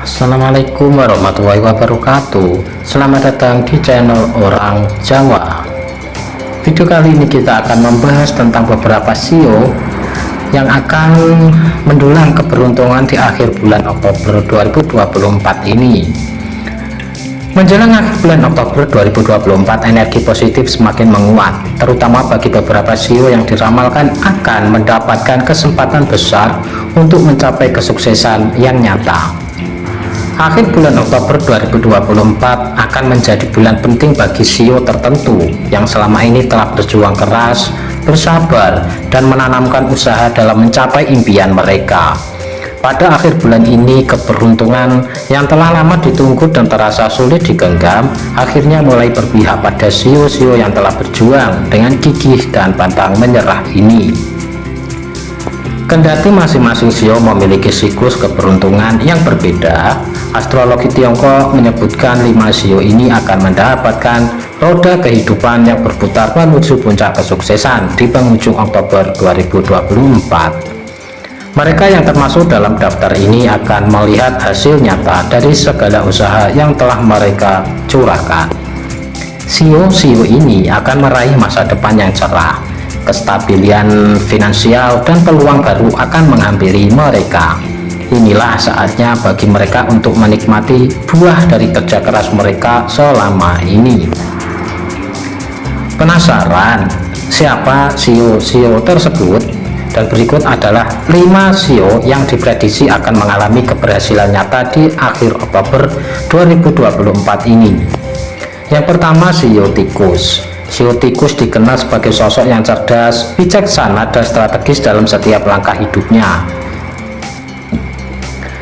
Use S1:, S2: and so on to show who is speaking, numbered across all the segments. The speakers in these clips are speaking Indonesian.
S1: Assalamualaikum warahmatullahi wabarakatuh. Selamat datang di channel Orang Jawa. Video kali ini kita akan membahas tentang beberapa sio yang akan mendulang keberuntungan di akhir bulan Oktober 2024 ini. Menjelang akhir bulan Oktober 2024, energi positif semakin menguat, terutama bagi beberapa sio yang diramalkan akan mendapatkan kesempatan besar untuk mencapai kesuksesan yang nyata. Akhir bulan Oktober 2024 akan menjadi bulan penting bagi sio tertentu yang selama ini telah berjuang keras, bersabar, dan menanamkan usaha dalam mencapai impian mereka. Pada akhir bulan ini, keberuntungan yang telah lama ditunggu dan terasa sulit digenggam akhirnya mulai berpihak pada sio-sio yang telah berjuang dengan gigih dan pantang menyerah ini. Kendati masing-masing sio memiliki siklus keberuntungan yang berbeda, astrologi Tiongkok menyebutkan 5 sio ini akan mendapatkan roda kehidupan yang berputar menuju puncak kesuksesan di penghujung Oktober 2024. Mereka yang termasuk dalam daftar ini akan melihat hasil nyata dari segala usaha yang telah mereka curahkan. Sio-sio ini akan meraih masa depan yang cerah, kestabilan finansial dan peluang baru akan menghampiri mereka. Inilah saatnya bagi mereka untuk menikmati buah dari kerja keras mereka selama ini. Penasaran siapa sio-sio tersebut? Dan berikut adalah 5 sio yang diprediksi akan mengalami keberhasilan nyata di akhir Oktober 2024 ini. Yang pertama, sio tikus. Sio tikus dikenal sebagai sosok yang cerdas, bijaksana, dan strategis dalam setiap langkah hidupnya.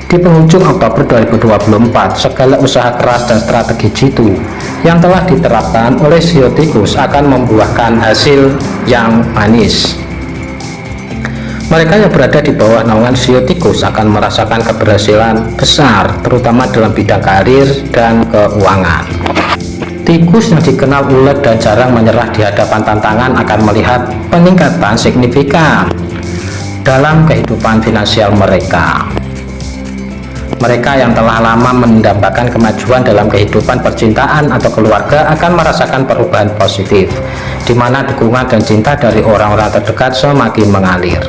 S1: Di penghujung Oktober 2024, segala usaha keras dan strategi jitu yang telah diterapkan oleh sio tikus akan membuahkan hasil yang manis. Mereka yang berada di bawah naungan sio tikus akan merasakan keberhasilan besar, terutama dalam bidang karir dan keuangan. Tikus yang dikenal ulet dan jarang menyerah di hadapan tantangan akan melihat peningkatan signifikan dalam kehidupan finansial mereka. Mereka yang telah lama mendambakan kemajuan dalam kehidupan percintaan atau keluarga akan merasakan perubahan positif, di mana dukungan dan cinta dari orang-orang terdekat semakin mengalir.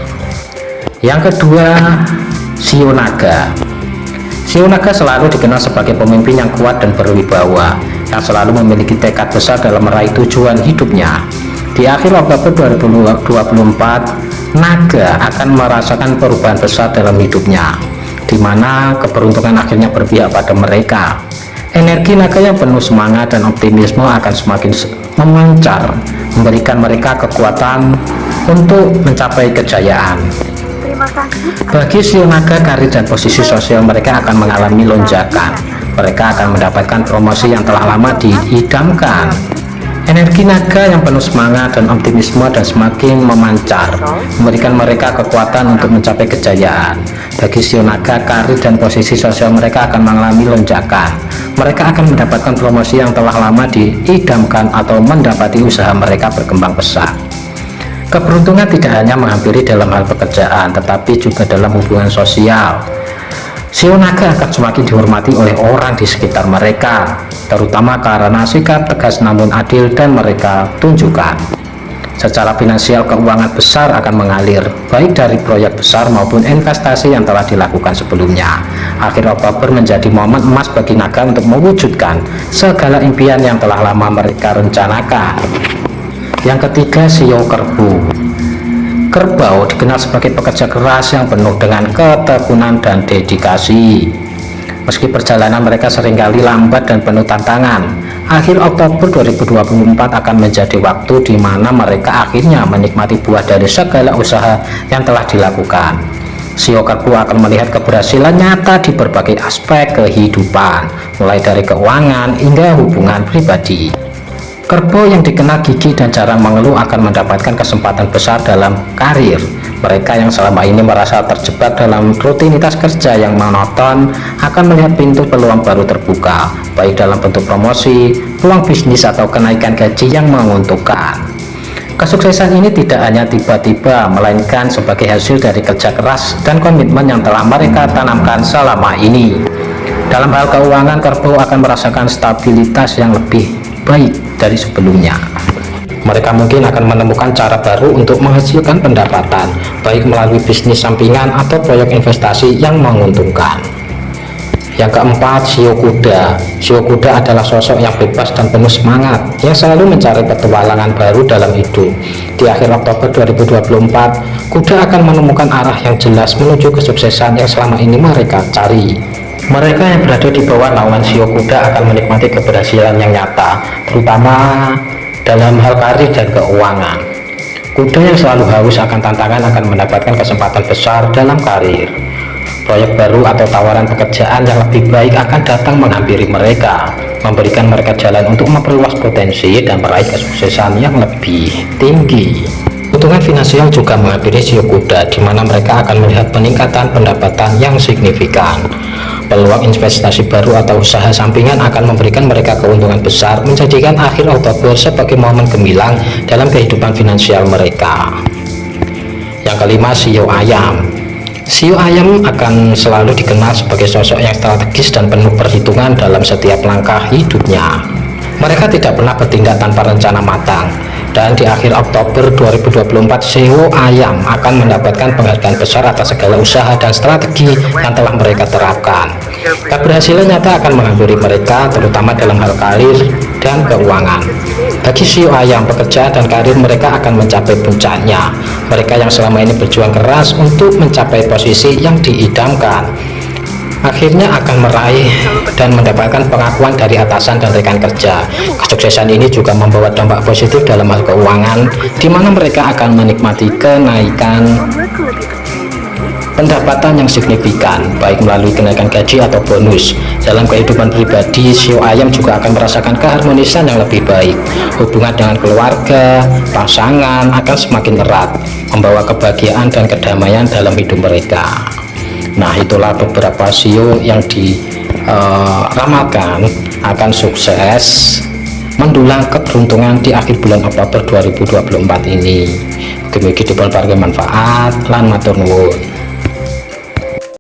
S1: Yang kedua, sio naga. Sio naga selalu dikenal sebagai pemimpin yang kuat dan berwibawa, yang selalu memiliki tekad besar dalam meraih tujuan hidupnya. Di akhir Oktober 2024, naga akan merasakan perubahan besar dalam hidupnya, di mana keberuntungan akhirnya berpihak pada mereka. Energi naga yang penuh semangat dan optimisme akan semakin memancar, memberikan mereka kekuatan untuk mencapai kejayaan. Bagi sio naga, karir dan posisi sosial mereka akan mengalami lonjakan. Mereka akan mendapatkan promosi yang telah lama diidamkan. Energi naga yang penuh semangat dan optimisme dan semakin memancar, memberikan mereka kekuatan untuk mencapai kejayaan. Bagi sio naga, karir dan posisi sosial mereka akan mengalami lonjakan. Mereka akan mendapatkan promosi yang telah lama diidamkan atau mendapati usaha mereka berkembang pesat. Keberuntungan tidak hanya menghampiri dalam hal pekerjaan, tetapi juga dalam hubungan sosial. Sio naga akan semakin dihormati oleh orang di sekitar mereka, terutama karena sikap tegas namun adil dan mereka tunjukkan. Secara finansial, keuangan besar akan mengalir, baik dari proyek besar maupun investasi yang telah dilakukan sebelumnya. Akhir Oktober menjadi momen emas bagi naga untuk mewujudkan segala impian yang telah lama mereka rencanakan. Yang ketiga, sio kerbau. Kerbau dikenal sebagai pekerja keras yang penuh dengan ketekunan dan dedikasi. Meski perjalanan mereka seringkali lambat dan penuh tantangan, akhir Oktober 2024 akan menjadi waktu di mana mereka akhirnya menikmati buah dari segala usaha yang telah dilakukan. Sio kerbau akan melihat keberhasilan nyata di berbagai aspek kehidupan, mulai dari keuangan hingga hubungan pribadi. Kerbau yang dikenal gigih dan jarang mengeluh akan mendapatkan kesempatan besar dalam karir. Mereka yang selama ini merasa terjebak dalam rutinitas kerja yang monoton akan melihat pintu peluang baru terbuka, baik dalam bentuk promosi, peluang bisnis, atau kenaikan gaji yang menguntungkan. Kesuksesan ini tidak hanya tiba-tiba, melainkan sebagai hasil dari kerja keras dan komitmen yang telah mereka tanamkan selama ini. Dalam hal keuangan, Kerbau akan merasakan stabilitas yang lebih baik dari sebelumnya. Mereka mungkin akan menemukan cara baru untuk menghasilkan pendapatan, baik melalui bisnis sampingan atau proyek investasi yang menguntungkan. Yang keempat, Shio Kuda. Shio Kuda adalah sosok yang bebas dan penuh semangat, yang selalu mencari petualangan baru dalam hidup. Di akhir Oktober 2024, kuda akan menemukan arah yang jelas menuju kesuksesan yang selama ini mereka cari. Mereka yang berada di bawah naungan Shio Kuda akan menikmati keberhasilan yang nyata, terutama dalam hal karir dan keuangan. Kuda yang selalu haus akan tantangan akan mendapatkan kesempatan besar dalam karir. Proyek baru atau tawaran pekerjaan yang lebih baik akan datang menghampiri mereka, memberikan mereka jalan untuk memperluas potensi dan meraih kesuksesan yang lebih tinggi. Keuntungan finansial juga menghampiri Shio Kuda, di mana mereka akan melihat peningkatan pendapatan yang signifikan. Peluang investasi baru atau usaha sampingan akan memberikan mereka keuntungan besar, menjadikan akhir Oktober sebagai momen gemilang dalam kehidupan finansial mereka. Yang kelima, Shio Ayam. Shio Ayam akan selalu dikenal sebagai sosok yang strategis dan penuh perhitungan dalam setiap langkah hidupnya. Mereka tidak pernah bertindak tanpa rencana matang, dan di akhir Oktober 2024, Shio Ayam akan mendapatkan penghargaan besar atas segala usaha dan strategi yang telah mereka terapkan. Keberhasilan nyata akan menghampiri mereka, terutama dalam hal karir dan keuangan. Bagi Shio Ayam, pekerjaan dan karir mereka akan mencapai puncaknya. Mereka yang selama ini berjuang keras untuk mencapai posisi yang diidamkan, akhirnya akan meraih dan mendapatkan pengakuan dari atasan dan rekan kerja. Kesuksesan ini juga membawa dampak positif dalam hal keuangan, di mana mereka akan menikmati kenaikan pendapatan yang signifikan, baik melalui kenaikan gaji atau bonus. Dalam kehidupan pribadi, Shio Ayam juga akan merasakan keharmonisan yang lebih baik. Hubungan dengan keluarga, pasangan akan semakin erat, membawa kebahagiaan dan kedamaian dalam hidup mereka. Nah, itulah beberapa Shio yang diramalkan akan sukses mendulang keberuntungan di akhir bulan Oktober 2024 ini. Demikian dipun paring manfaat lan matur nuwun.